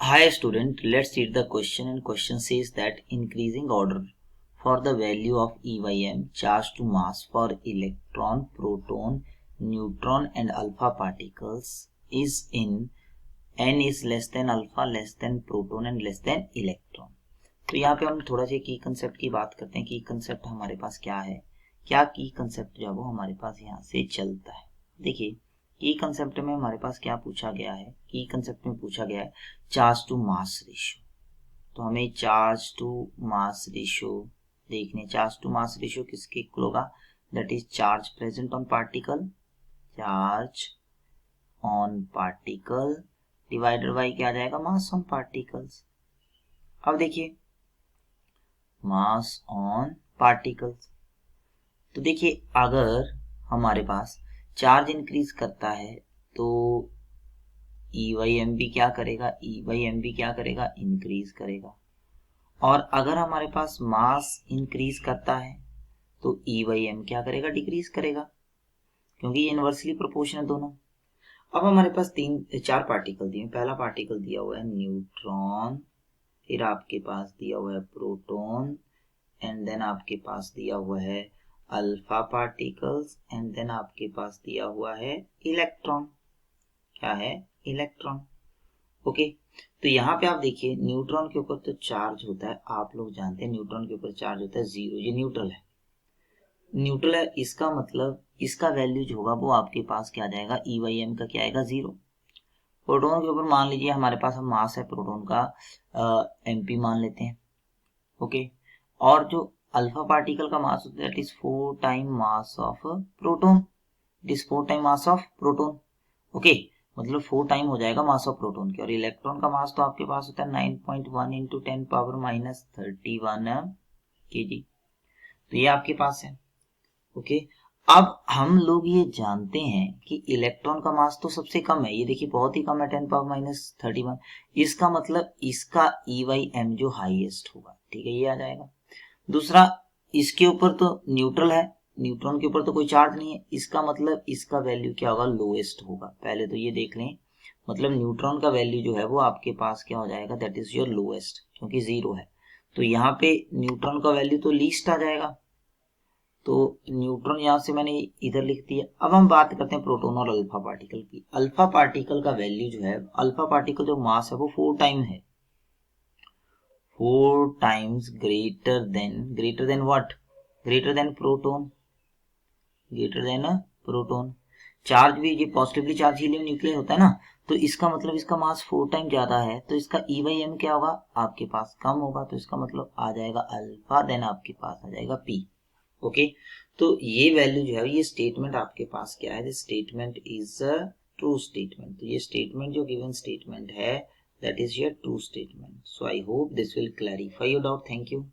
Hi student, let's read the question, and question says that increasing order for the value of EYM charge to mass for electron, proton, neutron and alpha particles is in n is less than alpha, less than proton and less than electron. तो यहाँ पे हम थोड़ा सा की concept की बात करते हैं। की कंसेप्ट हमारे पास क्या है, क्या की कंसेप्ट जो है वो हमारे पास यहाँ से चलता है। देखिए की कंसेप्ट में हमारे पास क्या पूछा गया है, की कंसेप्ट में पूछा गया है चार्ज टू मास रेशियो। तो हमें चार्ज टू मास रेशियो देखने, चार्ज टू मास रेशियो किसके इक्वल होगा, that is charge present on particle, charge on particle divided by क्या आ जाएगा, मास ऑन पार्टिकल्स। अब देखिए मास ऑन पार्टिकल्स, तो देखिए अगर हमारे पास चार्ज इंक्रीज करता है तो EYM भी क्या करेगा, EYM भी क्या करेगा, इंक्रीज करेगा। और अगर हमारे पास मास इंक्रीज करता है तो EYM क्या करेगा, डिक्रीज करेगा, क्योंकि ये इनवर्सली प्रोपोर्शनल है दोनों। अब हमारे पास चार पार्टिकल दिए। पहला पार्टिकल दिया हुआ है न्यूट्रॉन, फिर आपके पास दिया हुआ है प्रोटॉन, एंड देन आपके पास दिया हुआ है अल्फा पार्टिकल्स, एंड देन आपके पास दिया हुआ है इलेक्ट्रॉन। क्या है, इलेक्ट्रॉन। ओके, तो यहाँ पे आप देखिए न्यूट्रॉन के ऊपर तो चार्ज होता है, आप लोग जानते हैं न्यूट्रॉन के ऊपर चार्ज होता है 0, ये न्यूट्रल है। न्यूट्रल है इसका मतलब इसका वैल्यू जो होगा वो आपके पास क्या आ जाएगा, EYM का क्या आएगा, 0। प्रोटॉन के ऊपर मान लीजिए हमारे पास हम मास है प्रोटॉन का MP मान लेते हैं। ओके, और जो अल्फा पार्टिकल का मास होता है that is 4 time mass of proton, it is 4 time mass of proton. Okay, मतलब 4 टाइम हो जाएगा मास ऑफ प्रोटॉन के। और इलेक्ट्रॉन का मास तो आपके पास होता है 9.1 इंटू 10 पावर माइनस 31 kg, तो ये आपके पास है। ओके, अब हम लोग ये जानते हैं कि इलेक्ट्रॉन का मास तो सबसे कम है, ये देखिए बहुत ही कम है 10 पावर माइनस 31। इसका मतलब इसका EYM जो हाईएस्ट होगा, ठीक है, ये आ जाएगा। दूसरा, इसके ऊपर तो न्यूट्रल है, न्यूट्रॉन के ऊपर तो कोई चार्ज नहीं है, इसका मतलब इसका वैल्यू क्या होगा, लोएस्ट होगा। पहले तो ये देख लें, मतलब न्यूट्रॉन का वैल्यू जो है वो आपके पास क्या हो जाएगा, दैट इज योर लोएस्ट, क्योंकि 0 है। तो यहाँ पे न्यूट्रॉन का वैल्यू तो लीस्ट आ जाएगा, तो न्यूट्रॉन यहाँ से मैंने इधर लिख दिया। अब हम बात करते हैं प्रोटॉन और अल्फा पार्टिकल की। अल्फा पार्टिकल का वैल्यू जो है, अल्फा पार्टिकल जो मास है वो 4 टाइम है, 4 times greater than what, greater than proton, greater than proton. Charge भी ये पॉजिटिवली चार्ज हीलियम न्यूक्लियर होता है ना, तो इसका मतलब इसका मास 4 टाइम ज्यादा है, तो इसका EYM क्या होगा, आपके पास कम होगा, तो इसका मतलब आ जाएगा अल्फा, देन आपके पास आ जाएगा P। ओके, तो ये वैल्यू जो है, ये स्टेटमेंट आपके पास क्या है, this statement is a true statement. तो ये स्टेटमेंट जो गिवन स्टेटमेंट है that is your true statement. So I hope this will clarify your doubt. Thank you.